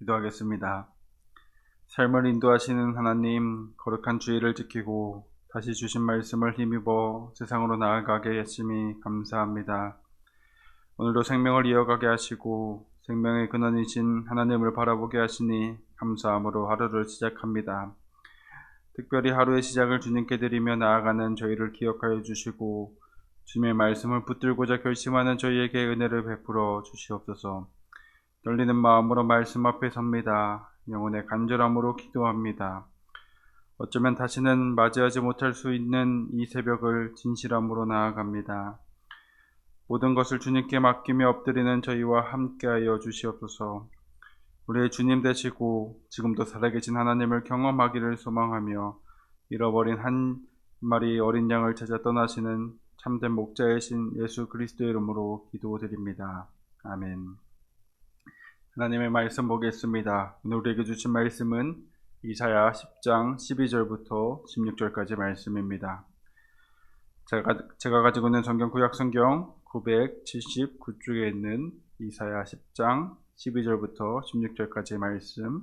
기도하겠습니다. 삶을 인도하시는 하나님, 거룩한 주의를 지키고 다시 주신 말씀을 힘입어 세상으로 나아가게 했음이 감사합니다. 오늘도 생명을 이어가게 하시고 생명의 근원이신 하나님을 바라보게 하시니 감사함으로 하루를 시작합니다. 특별히 하루의 시작을 주님께 드리며 나아가는 저희를 기억하여 주시고 주님의 말씀을 붙들고자 결심하는 저희에게 은혜를 베풀어 주시옵소서. 떨리는 마음으로 말씀 앞에 섭니다. 영혼의 간절함으로 기도합니다. 어쩌면 다시는 맞이하지 못할 수 있는 이 새벽을 진실함으로 나아갑니다. 모든 것을 주님께 맡기며 엎드리는 저희와 함께하여 주시옵소서. 우리의 주님 되시고 지금도 살아계신 하나님을 경험하기를 소망하며 잃어버린 한 마리 어린 양을 찾아 떠나시는 참된 목자이신 예수 그리스도의 이름으로 기도드립니다. 아멘. 하나님의 말씀 보겠습니다. 오늘 우리에게 주신 말씀은 이사야 10장 12절부터 16절까지 말씀입니다. 제가 가지고 있는 성경 구약성경 979쪽에 있는 이사야 10장 12절부터 16절까지 말씀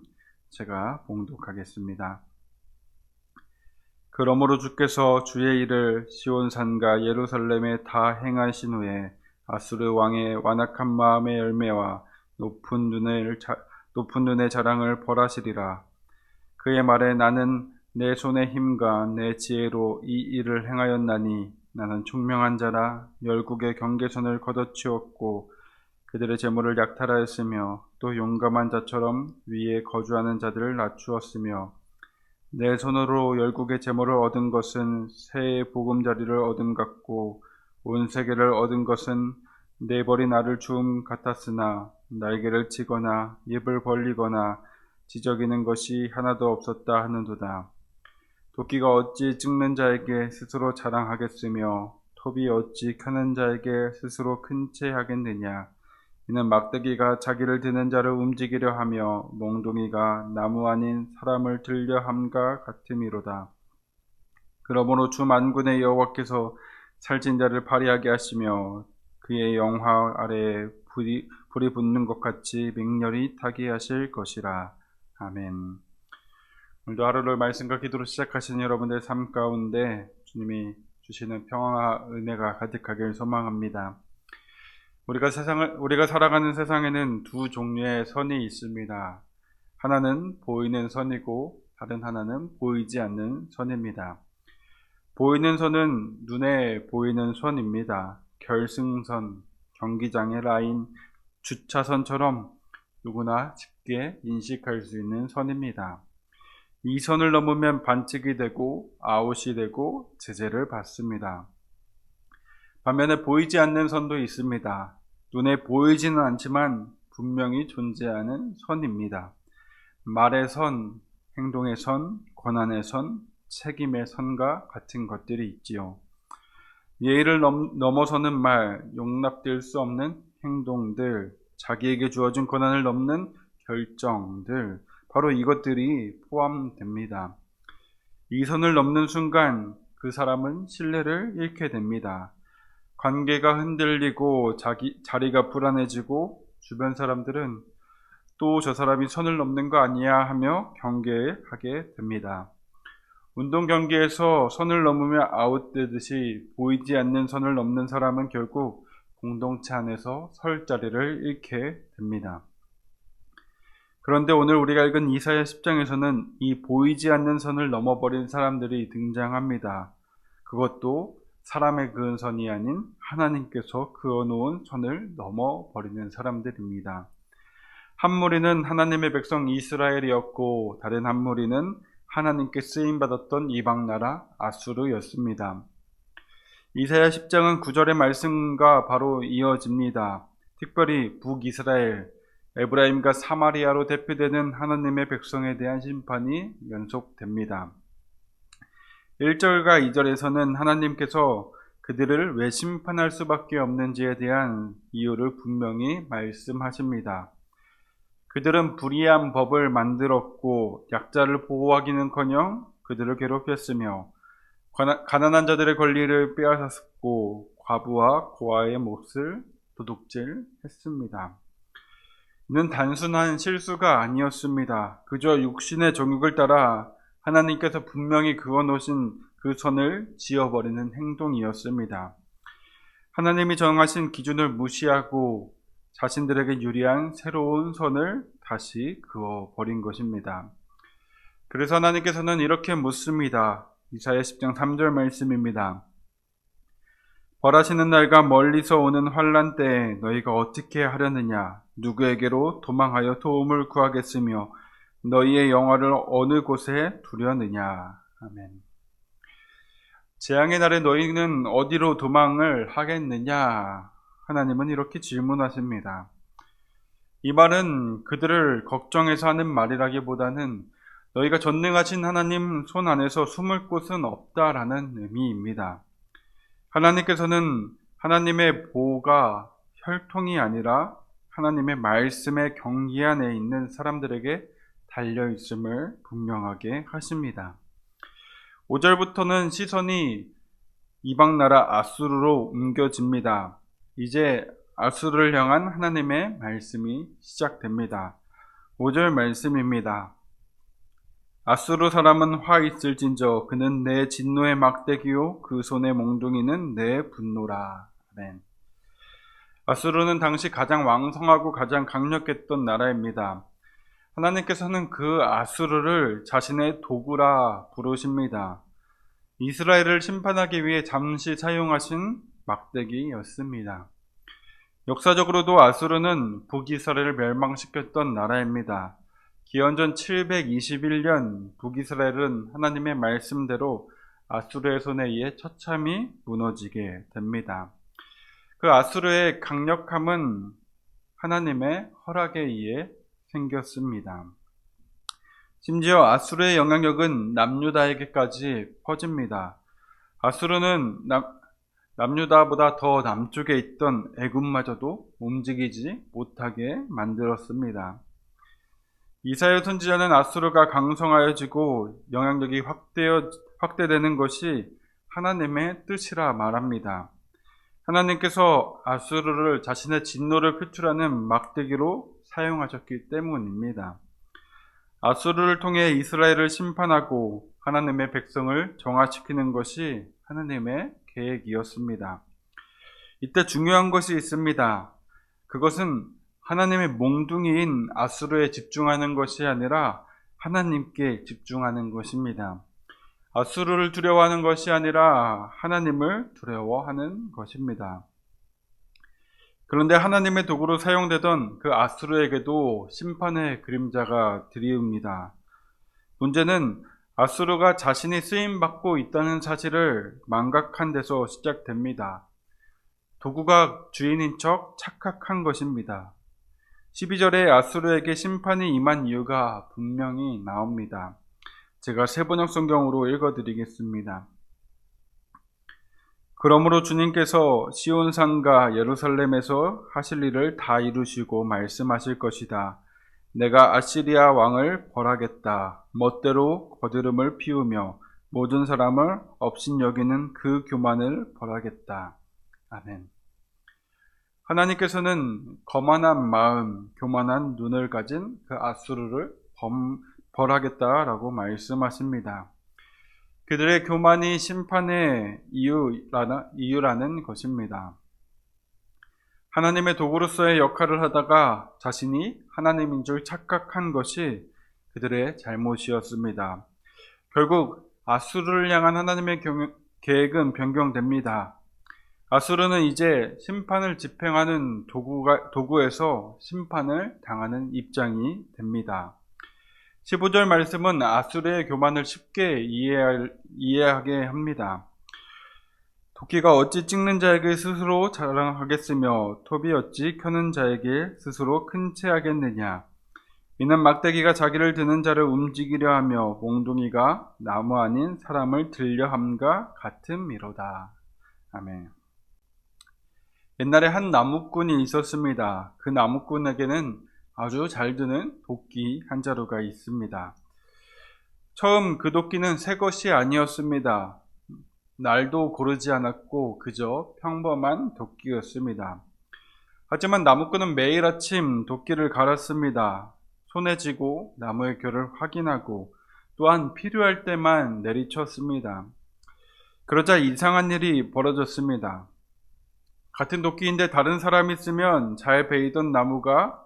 제가 봉독하겠습니다. 그러므로 주께서 주의 일을 시온산과 예루살렘에 다 행하신 후에 아수르 왕의 완악한 마음의 열매와 높은 눈의 자랑을 벌하시리라. 그의 말에 나는 내 손의 힘과 내 지혜로 이 일을 행하였나니 나는 총명한 자라. 열국의 경계선을 걷어치웠고 그들의 재물을 약탈하였으며 또 용감한 자처럼 위에 거주하는 자들을 낮추었으며 내 손으로 열국의 재물을 얻은 것은 새의 보금자리를 얻음 같고 온 세계를 얻은 것은 내버린 알을 주움 같았으나 날개를 치거나 입을 벌리거나 지저귀는 것이 하나도 없었다 하는도다. 도끼가 어찌 찍는 자에게 스스로 자랑하겠으며 톱이 어찌 켜는 자에게 스스로 큰 채 하겠느냐. 이는 막대기가 자기를 드는 자를 움직이려 하며 몽둥이가 나무 아닌 사람을 들려 함과 같음이로다. 그러므로 주 만군의 여호와께서 살찐 자를 발휘하게 하시며 그의 영화 아래에 불이 붙는 것 같이 맹렬히 타게 하실 것이라. 아멘. 오늘도 하루를 말씀과 기도로 시작하신 여러분들의 삶 가운데 주님이 주시는 평화와 은혜가 가득하길 소망합니다. 우리가 살아가는 세상에는 두 종류의 선이 있습니다. 하나는 보이는 선이고 다른 하나는 보이지 않는 선입니다. 보이는 선은 눈에 보이는 선입니다. 결승선, 경기장의 라인, 주차선처럼 누구나 쉽게 인식할 수 있는 선입니다. 이 선을 넘으면 반칙이 되고 아웃이 되고 제재를 받습니다. 반면에 보이지 않는 선도 있습니다. 눈에 보이지는 않지만 분명히 존재하는 선입니다. 말의 선, 행동의 선, 권한의 선, 책임의 선과 같은 것들이 있지요. 예의를 넘어서는 말, 용납될 수 없는 행동들, 자기에게 주어진 권한을 넘는 결정들, 바로 이것들이 포함됩니다. 이 선을 넘는 순간 그 사람은 신뢰를 잃게 됩니다. 관계가 흔들리고 자리가 불안해지고 주변 사람들은 또 저 사람이 선을 넘는 거 아니야 하며 경계하게 됩니다. 운동 경기에서 선을 넘으며 아웃되듯이 보이지 않는 선을 넘는 사람은 결국 공동체 안에서 설 자리를 잃게 됩니다. 그런데 오늘 우리가 읽은 이사야 10장에서는 이 보이지 않는 선을 넘어버린 사람들이 등장합니다. 그것도 사람의 그은 선이 아닌 하나님께서 그어놓은 선을 넘어버리는 사람들입니다. 한 무리는 하나님의 백성 이스라엘이었고 다른 한 무리는 하나님께 쓰임받았던 이방나라 아수르였습니다. 이사야 10장은 9절의 말씀과 바로 이어집니다. 특별히 북이스라엘, 에브라임과 사마리아로 대표되는 하나님의 백성에 대한 심판이 연속됩니다. 1절과 2절에서는 하나님께서 그들을 왜 심판할 수밖에 없는지에 대한 이유를 분명히 말씀하십니다. 그들은 불의한 법을 만들었고 약자를 보호하기는커녕 그들을 괴롭혔으며 가난한 자들의 권리를 빼앗았고 과부와 고아의 몫을 도둑질했습니다. 이는 단순한 실수가 아니었습니다. 그저 육신의 정욕을 따라 하나님께서 분명히 그어놓으신 그 선을 지어버리는 행동이었습니다. 하나님이 정하신 기준을 무시하고 자신들에게 유리한 새로운 선을 다시 그어버린 것입니다. 그래서 하나님께서는 이렇게 묻습니다. 이사야 10장 3절 말씀입니다. 벌하시는 날과 멀리서 오는 환난 때에 너희가 어떻게 하려느냐? 누구에게로 도망하여 도움을 구하겠으며 너희의 영화를 어느 곳에 두려느냐? 아멘. 재앙의 날에 너희는 어디로 도망을 하겠느냐? 하나님은 이렇게 질문하십니다. 이 말은 그들을 걱정해서 하는 말이라기보다는 너희가 전능하신 하나님 손 안에서 숨을 곳은 없다라는 의미입니다. 하나님께서는 하나님의 보호가 혈통이 아니라 하나님의 말씀의 경계 안에 있는 사람들에게 달려있음을 분명하게 하십니다. 5절부터는 시선이 이방나라 아수르로 옮겨집니다. 이제 아수르를 향한 하나님의 말씀이 시작됩니다. 5절 말씀입니다. 아수르 사람은 화 있을진저 그는 내 진노의 막대기요 그 손의 몽둥이는 내 분노라. 아멘. 아수르는 당시 가장 왕성하고 가장 강력했던 나라입니다. 하나님께서는 그 아수르를 자신의 도구라 부르십니다. 이스라엘을 심판하기 위해 잠시 사용하신 막대기였습니다. 역사적으로도 아수르는 북이스라엘을 멸망시켰던 나라입니다. 기원전 721년 북이스라엘은 하나님의 말씀대로 아수르의 손에 의해 처참히 무너지게 됩니다. 그 아수르의 강력함은 하나님의 허락에 의해 생겼습니다. 심지어 아수르의 영향력은 남유다에게까지 퍼집니다. 아수르는 남유다보다 더 남쪽에 있던 애굽마저도 움직이지 못하게 만들었습니다. 이사야 선지자는 아수르가 강성하여지고 영향력이 확대되는 것이 하나님의 뜻이라 말합니다. 하나님께서 아수르를 자신의 진노를 표출하는 막대기로 사용하셨기 때문입니다. 아수르를 통해 이스라엘을 심판하고 하나님의 백성을 정화시키는 것이 하나님의 계획이었습니다. 이때 중요한 것이 있습니다. 그것은 하나님의 몽둥이인 아수르에 집중하는 것이 아니라 하나님께 집중하는 것입니다. 아수르를 두려워하는 것이 아니라 하나님을 두려워하는 것입니다. 그런데 하나님의 도구로 사용되던 그 아수르에게도 심판의 그림자가 드리웁니다. 문제는 아수르가 자신이 쓰임받고 있다는 사실을 망각한 데서 시작됩니다. 도구가 주인인 척 착각한 것입니다. 12절에 아수르에게 심판이 임한 이유가 분명히 나옵니다. 제가 세번역 성경으로 읽어드리겠습니다. 그러므로 주님께서 시온산과 예루살렘에서 하실 일을 다 이루시고 말씀하실 것이다. 내가 아시리아 왕을 벌하겠다. 멋대로 거드름을 피우며 모든 사람을 업신여기는 그 교만을 벌하겠다. 아멘. 하나님께서는 거만한 마음, 교만한 눈을 가진 그 아수르를 벌하겠다라고 말씀하십니다. 그들의 교만이 심판의 이유라는 것입니다. 하나님의 도구로서의 역할을 하다가 자신이 하나님인 줄 착각한 것이 그들의 잘못이었습니다. 결국 아수르를 향한 하나님의 계획은 변경됩니다. 아수르는 이제 심판을 집행하는 도구에서 심판을 당하는 입장이 됩니다. 15절 말씀은 아수르의 교만을 쉽게 이해하게 합니다. 도끼가 어찌 찍는 자에게 스스로 자랑하겠으며 톱이 어찌 켜는 자에게 스스로 큰 채하겠느냐. 이는 막대기가 자기를 드는 자를 움직이려 하며 몽둥이가 나무 아닌 사람을 들려 함과 같음이로다. 아멘. 옛날에 한 나무꾼이 있었습니다. 그 나무꾼에게는 아주 잘 드는 도끼 한 자루가 있습니다. 처음 그 도끼는 새 것이 아니었습니다. 날도 고르지 않았고 그저 평범한 도끼였습니다. 하지만 나무꾼은 매일 아침 도끼를 갈았습니다. 손에 쥐고 나무의 결을 확인하고 또한 필요할 때만 내리쳤습니다. 그러자 이상한 일이 벌어졌습니다. 같은 도끼인데 다른 사람이 쓰면 잘 베이던 나무가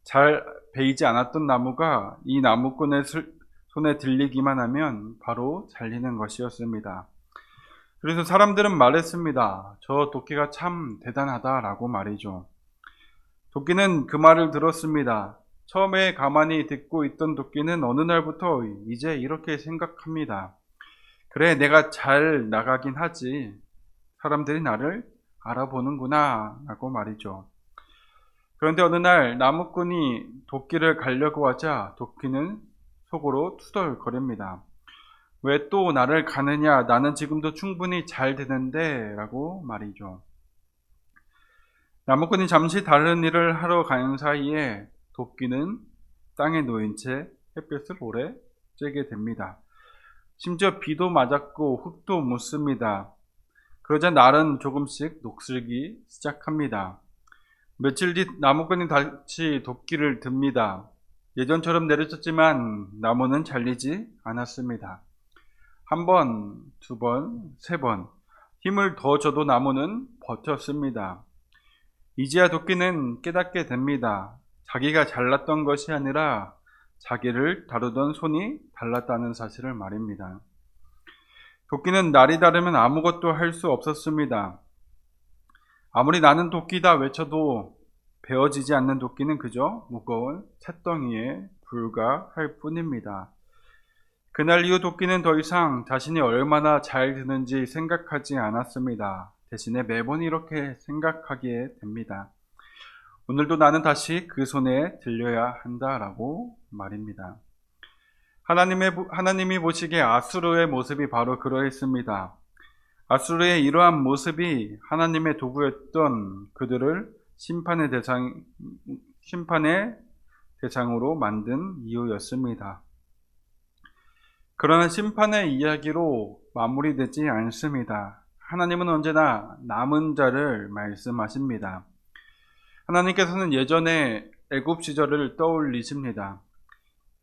잘 베이지 않았던 나무가 이 나무꾼의 손에 들리기만 하면 바로 잘리는 것이었습니다. 그래서 사람들은 말했습니다. 저 도끼가 참 대단하다라고 말이죠. 도끼는 그 말을 들었습니다. 처음에 가만히 듣고 있던 도끼는 어느 날부터 이제 이렇게 생각합니다. 그래, 내가 잘 나가긴 하지. 사람들이 나를 알아보는구나 라고 말이죠. 그런데 어느 날 나무꾼이 도끼를 가려고 하자 도끼는 속으로 투덜거립니다. 왜 또 나를 가느냐? 나는 지금도 충분히 잘 되는데 라고 말이죠. 나무꾼이 잠시 다른 일을 하러 가는 사이에 도끼는 땅에 놓인 채 햇볕을 오래 쬐게 됩니다. 심지어 비도 맞았고 흙도 묻습니다. 그러자 날은 조금씩 녹슬기 시작합니다. 며칠 뒤 나무꾼이 다시 도끼를 듭니다. 예전처럼 내려쳤지만 나무는 잘리지 않았습니다. 한 번, 두 번, 세 번 힘을 더 줘도 나무는 버텼습니다. 이제야 도끼는 깨닫게 됩니다. 자기가 잘났던 것이 아니라 자기를 다루던 손이 달랐다는 사실을 말입니다. 도끼는 날이 다르면 아무것도 할 수 없었습니다. 아무리 나는 도끼다 외쳐도 베어지지 않는 도끼는 그저 무거운 쇳덩이에 불과할 뿐입니다. 그날 이후 도끼는 더 이상 자신이 얼마나 잘 드는지 생각하지 않았습니다. 대신에 매번 이렇게 생각하게 됩니다. 오늘도 나는 다시 그 손에 들려야 한다라고 말입니다. 하나님이 보시기에 아수르의 모습이 바로 그러했습니다. 아수르의 이러한 모습이 하나님의 도구였던 그들을 심판의 대상으로 만든 이유였습니다. 그러나 심판의 이야기로 마무리되지 않습니다. 하나님은 언제나 남은 자를 말씀하십니다. 하나님께서는 예전에 애굽 시절을 떠올리십니다.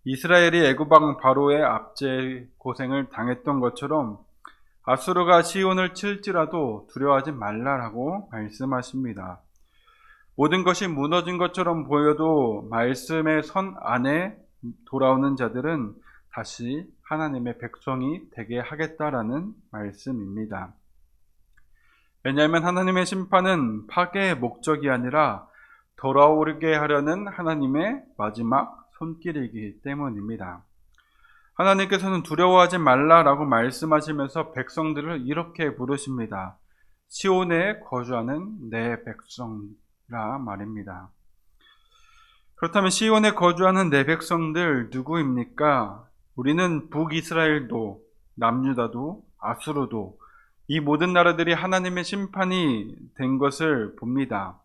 이스라엘이 애굽 왕 바로의 압제 고생을 당했던 것처럼 아수르가 시온을 칠지라도 두려워하지 말라라고 말씀하십니다. 모든 것이 무너진 것처럼 보여도 말씀의 선 안에 돌아오는 자들은 다시 하나님의 백성이 되게 하겠다라는 말씀입니다. 왜냐하면 하나님의 심판은 파괴의 목적이 아니라 돌아오게 하려는 하나님의 마지막 손길이기 때문입니다. 하나님께서는 두려워하지 말라라고 말씀하시면서 백성들을 이렇게 부르십니다. 시온에 거주하는 내 백성이라 말입니다. 그렇다면 시온에 거주하는 내 백성들 누구입니까? 우리는 북이스라엘도 남유다도 아수르도 이 모든 나라들이 하나님의 심판이 된 것을 봅니다.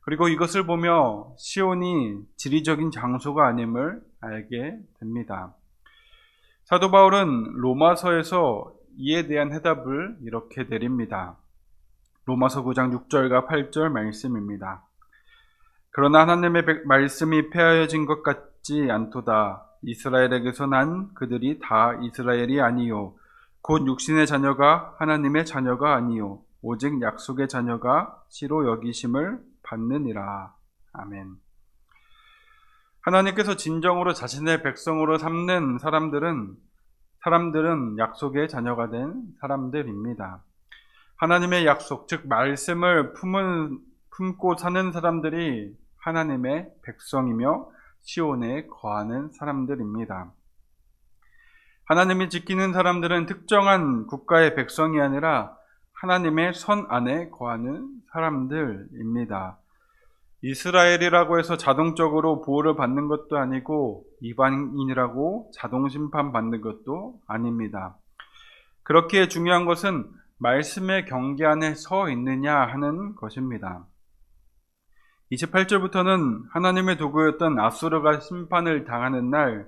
그리고 이것을 보며 시온이 지리적인 장소가 아님을 알게 됩니다. 사도 바울은 로마서에서 이에 대한 해답을 이렇게 내립니다. 로마서 9장 6절과 8절 말씀입니다. 그러나 하나님의 말씀이 폐하여진 것 같지 않도다. 이스라엘에게서 난 그들이 다 이스라엘이 아니요 곧 육신의 자녀가 하나님의 자녀가 아니요 오직 약속의 자녀가 씨로 여기심을 받느니라. 아멘. 하나님께서 진정으로 자신의 백성으로 삼는 사람들은 약속의 자녀가 된 사람들입니다. 하나님의 약속, 즉 말씀을 품고 사는 사람들이 하나님의 백성이며 시온에 거하는 사람들입니다. 하나님이 지키는 사람들은 특정한 국가의 백성이 아니라 하나님의 선 안에 거하는 사람들입니다. 이스라엘이라고 해서 자동적으로 보호를 받는 것도 아니고 이방인이라고 자동 심판받는 것도 아닙니다. 그렇기에 중요한 것은 말씀의 경계 안에 서 있느냐 하는 것입니다. 28절부터는 하나님의 도구였던 아수르가 심판을 당하는 날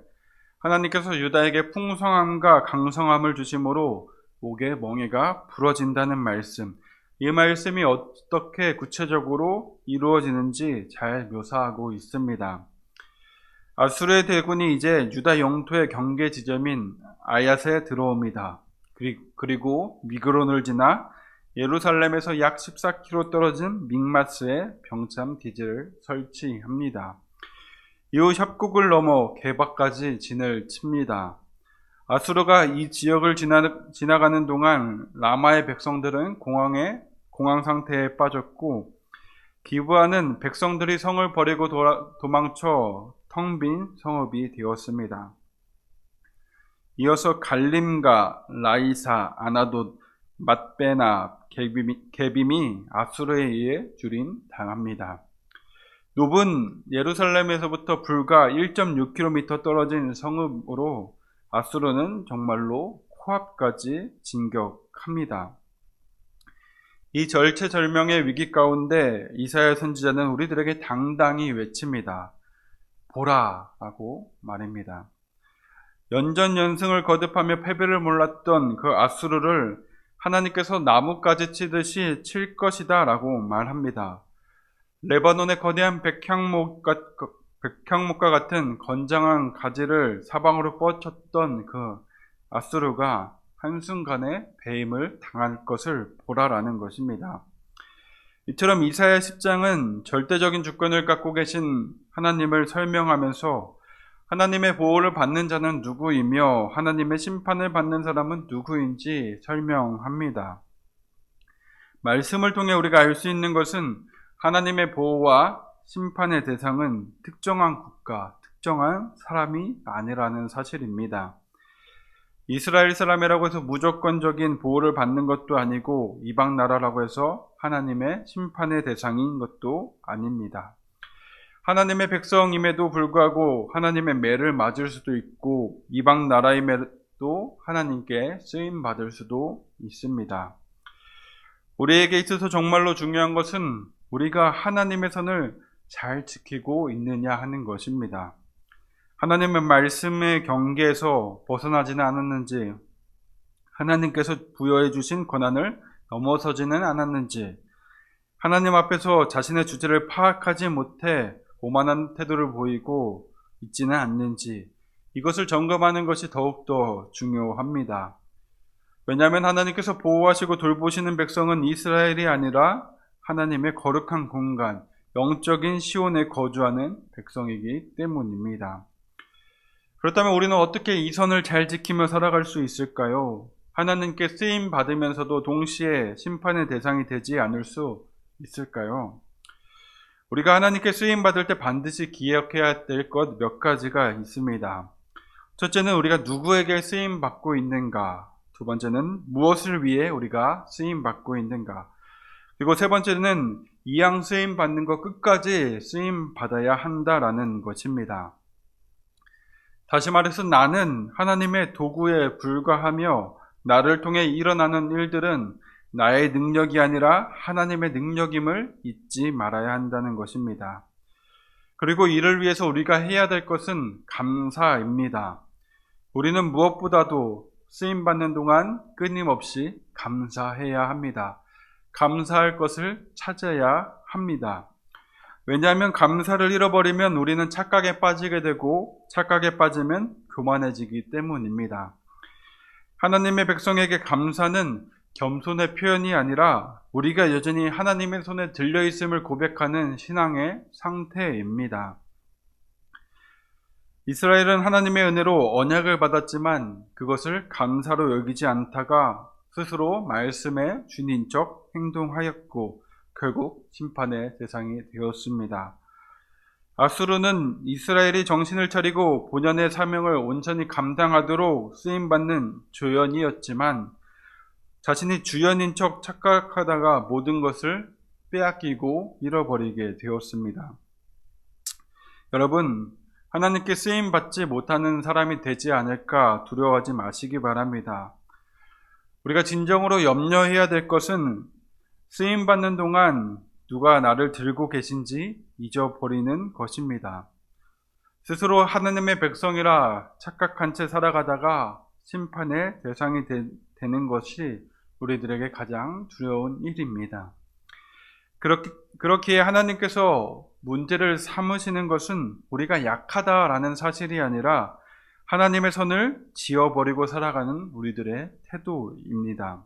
하나님께서 유다에게 풍성함과 강성함을 주심으로 옥의 멍에가 부러진다는 말씀, 이 말씀이 어떻게 구체적으로 이루어지는지 잘 묘사하고 있습니다. 아수르의 대군이 이제 유다 영토의 경계 지점인 아얏에 들어옵니다. 그리고 미그론을 지나 예루살렘에서 약 14km 떨어진 믹마스에 병참 기지를 설치합니다. 이후 협곡을 넘어 게바까지 진을 칩니다. 아수르가 이 지역을 지나가는 동안 라마의 백성들은 공황 상태에 빠졌고, 기브아는 백성들이 성을 버리고 도망쳐 텅 빈 성읍이 되었습니다. 이어서 갈림과 라이사, 아나돗, 맛베나, 게빔이 아수르에 의해 줄임당합니다. 놉은 예루살렘에서부터 불과 1.6km 떨어진 성읍으로 아수르는 정말로 코앞까지 진격합니다. 이 절체절명의 위기 가운데 이사야 선지자는 우리들에게 당당히 외칩니다. 보라! 라고 말입니다. 연전연승을 거듭하며 패배를 몰랐던 그 아수르를 하나님께서 나뭇가지 치듯이 칠 것이다 라고 말합니다. 레바논의 거대한 백향목과 같은 건장한 가지를 사방으로 뻗쳤던 그 아수르가 한순간에 배임을 당할 것을 보라라는 것입니다. 이처럼 이사야 10장은 절대적인 주권을 갖고 계신 하나님을 설명하면서 하나님의 보호를 받는 자는 누구이며 하나님의 심판을 받는 사람은 누구인지 설명합니다. 말씀을 통해 우리가 알 수 있는 것은 하나님의 보호와 심판의 대상은 특정한 국가, 특정한 사람이 아니라는 사실입니다. 이스라엘 사람이라고 해서 무조건적인 보호를 받는 것도 아니고 이방 나라라고 해서 하나님의 심판의 대상인 것도 아닙니다. 하나님의 백성임에도 불구하고 하나님의 매를 맞을 수도 있고 이방 나라임에도 하나님께 쓰임 받을 수도 있습니다. 우리에게 있어서 정말로 중요한 것은 우리가 하나님의 선을 잘 지키고 있느냐 하는 것입니다. 하나님의 말씀의 경계에서 벗어나지는 않았는지, 하나님께서 부여해 주신 권한을 넘어서지는 않았는지, 하나님 앞에서 자신의 주제를 파악하지 못해 오만한 태도를 보이고 있지는 않는지, 이것을 점검하는 것이 더욱더 중요합니다. 왜냐하면 하나님께서 보호하시고 돌보시는 백성은 이스라엘이 아니라 하나님의 거룩한 공간, 영적인 시온에 거주하는 백성이기 때문입니다. 그렇다면 우리는 어떻게 이 선을 잘 지키며 살아갈 수 있을까요? 하나님께 쓰임 받으면서도 동시에 심판의 대상이 되지 않을 수 있을까요? 우리가 하나님께 쓰임 받을 때 반드시 기억해야 될 것 몇 가지가 있습니다. 첫째는 우리가 누구에게 쓰임 받고 있는가? 두 번째는 무엇을 위해 우리가 쓰임 받고 있는가? 그리고 세 번째는 이왕 쓰임 받는 것 끝까지 쓰임 받아야 한다라는 것입니다. 다시 말해서 나는 하나님의 도구에 불과하며 나를 통해 일어나는 일들은 나의 능력이 아니라 하나님의 능력임을 잊지 말아야 한다는 것입니다. 그리고 이를 위해서 우리가 해야 될 것은 감사입니다. 우리는 무엇보다도 쓰임받는 동안 끊임없이 감사해야 합니다. 감사할 것을 찾아야 합니다. 왜냐하면 감사를 잃어버리면 우리는 착각에 빠지게 되고 착각에 빠지면 교만해지기 때문입니다. 하나님의 백성에게 감사는 겸손의 표현이 아니라 우리가 여전히 하나님의 손에 들려있음을 고백하는 신앙의 상태입니다. 이스라엘은 하나님의 은혜로 언약을 받았지만 그것을 감사로 여기지 않다가 스스로 말씀에 주인 척 행동하였고 결국 심판의 대상이 되었습니다. 아수르는 이스라엘이 정신을 차리고 본연의 사명을 온전히 감당하도록 쓰임받는 조연이었지만 자신이 주연인 척 착각하다가 모든 것을 빼앗기고 잃어버리게 되었습니다. 여러분, 하나님께 쓰임받지 못하는 사람이 되지 않을까 두려워하지 마시기 바랍니다. 우리가 진정으로 염려해야 될 것은 쓰임받는 동안 누가 나를 들고 계신지 잊어버리는 것입니다. 스스로 하나님의 백성이라 착각한 채 살아가다가 심판의 대상이 되는 것이 우리들에게 가장 두려운 일입니다. 그렇기에 하나님께서 문제를 삼으시는 것은 우리가 약하다라는 사실이 아니라 하나님의 선을 지어버리고 살아가는 우리들의 태도입니다.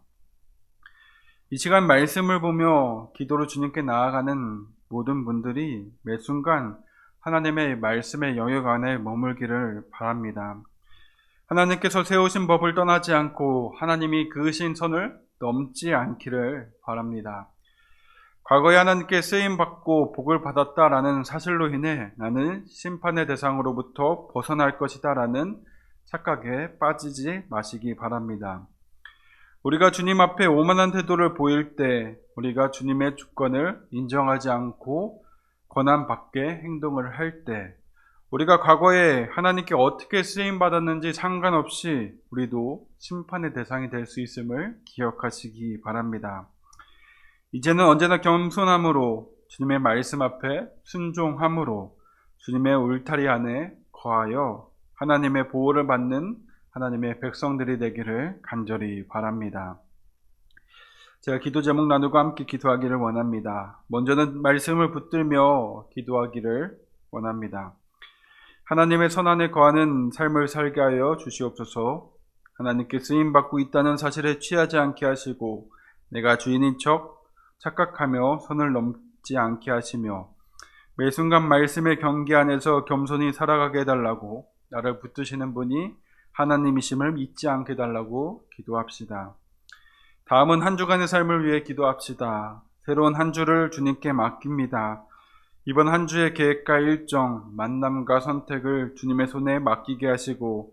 이 시간 말씀을 보며 기도로 주님께 나아가는 모든 분들이 매 순간 하나님의 말씀의 영역 안에 머물기를 바랍니다. 하나님께서 세우신 법을 떠나지 않고 하나님이 그으신 선을 넘지 않기를 바랍니다. 과거에 하나님께 쓰임받고 복을 받았다라는 사실로 인해 나는 심판의 대상으로부터 벗어날 것이다 라는 착각에 빠지지 마시기 바랍니다. 우리가 주님 앞에 오만한 태도를 보일 때 우리가 주님의 주권을 인정하지 않고 권한 밖의 행동을 할 때 우리가 과거에 하나님께 어떻게 쓰임받았는지 상관없이 우리도 심판의 대상이 될 수 있음을 기억하시기 바랍니다. 이제는 언제나 겸손함으로 주님의 말씀 앞에 순종함으로 주님의 울타리 안에 거하여 하나님의 보호를 받는 하나님의 백성들이 되기를 간절히 바랍니다. 제가 기도 제목 나누고 함께 기도하기를 원합니다. 먼저는 말씀을 붙들며 기도하기를 원합니다. 하나님의 선 안에 거하는 삶을 살게 하여 주시옵소서. 하나님께 쓰임받고 있다는 사실에 취하지 않게 하시고 내가 주인인 척 착각하며 선을 넘지 않게 하시며 매 순간 말씀의 경계 안에서 겸손히 살아가게 해달라고 나를 붙드시는 분이 하나님이심을 잊지 않게 해달라고 기도합시다. 다음은 한 주간의 삶을 위해 기도합시다. 새로운 한 주를 주님께 맡깁니다. 이번 한 주의 계획과 일정, 만남과 선택을 주님의 손에 맡기게 하시고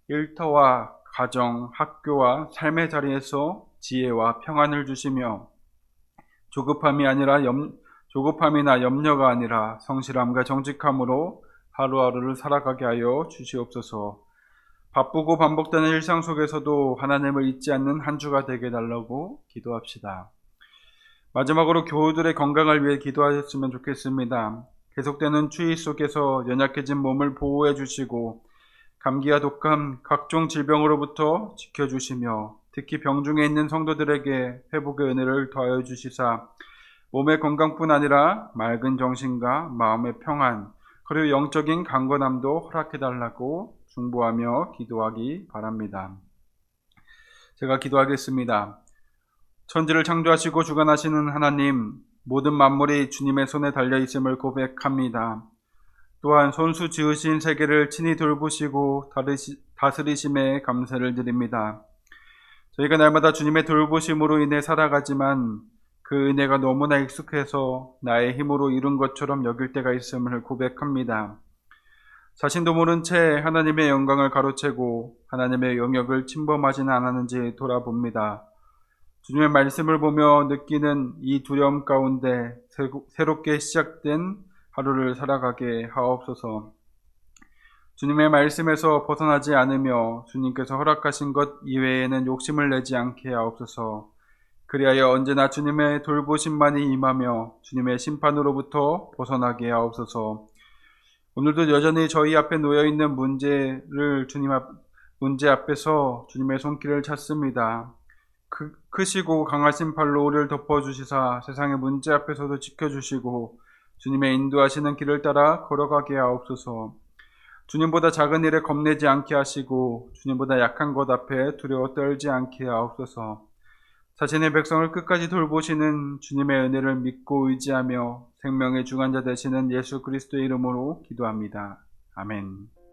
일터와 가정, 학교와 삶의 자리에서 지혜와 평안을 주시며 조급함이나 염려가 아니라 성실함과 정직함으로 하루하루를 살아가게 하여 주시옵소서. 바쁘고 반복되는 일상 속에서도 하나님을 잊지 않는 한 주가 되게 해달라고 기도합시다. 마지막으로 교우들의 건강을 위해 기도하셨으면 좋겠습니다. 계속되는 추위 속에서 연약해진 몸을 보호해 주시고 감기와 독감, 각종 질병으로부터 지켜주시며 특히 병중에 있는 성도들에게 회복의 은혜를 더하여 주시사 몸의 건강뿐 아니라 맑은 정신과 마음의 평안 그리고 영적인 강건함도 허락해달라고 중보하며 기도하기 바랍니다. 제가 기도하겠습니다. 천지를 창조하시고 주관하시는 하나님, 모든 만물이 주님의 손에 달려있음을 고백합니다. 또한 손수 지으신 세계를 친히 돌보시고 다스리심에 감사를 드립니다. 저희가 날마다 주님의 돌보심으로 인해 살아가지만 그 은혜가 너무나 익숙해서 나의 힘으로 이룬 것처럼 여길 때가 있음을 고백합니다. 자신도 모른 채 하나님의 영광을 가로채고 하나님의 영역을 침범하지는 않았는지 돌아봅니다. 주님의 말씀을 보며 느끼는 이 두려움 가운데 새롭게 시작된 하루를 살아가게 하옵소서. 주님의 말씀에서 벗어나지 않으며 주님께서 허락하신 것 이외에는 욕심을 내지 않게 하옵소서. 그리하여 언제나 주님의 돌보심만이 임하며 주님의 심판으로부터 벗어나게 하옵소서. 오늘도 여전히 저희 앞에 놓여있는 문제 앞에서 주님의 손길을 찾습니다. 크시고 강하신 팔로 우리를 덮어주시사 세상의 문제 앞에서도 지켜주시고 주님의 인도하시는 길을 따라 걸어가게 하옵소서. 주님보다 작은 일에 겁내지 않게 하시고 주님보다 약한 것 앞에 두려워 떨지 않게 하옵소서. 자신의 백성을 끝까지 돌보시는 주님의 은혜를 믿고 의지하며 생명의 주관자 되시는 예수 그리스도의 이름으로 기도합니다. 아멘.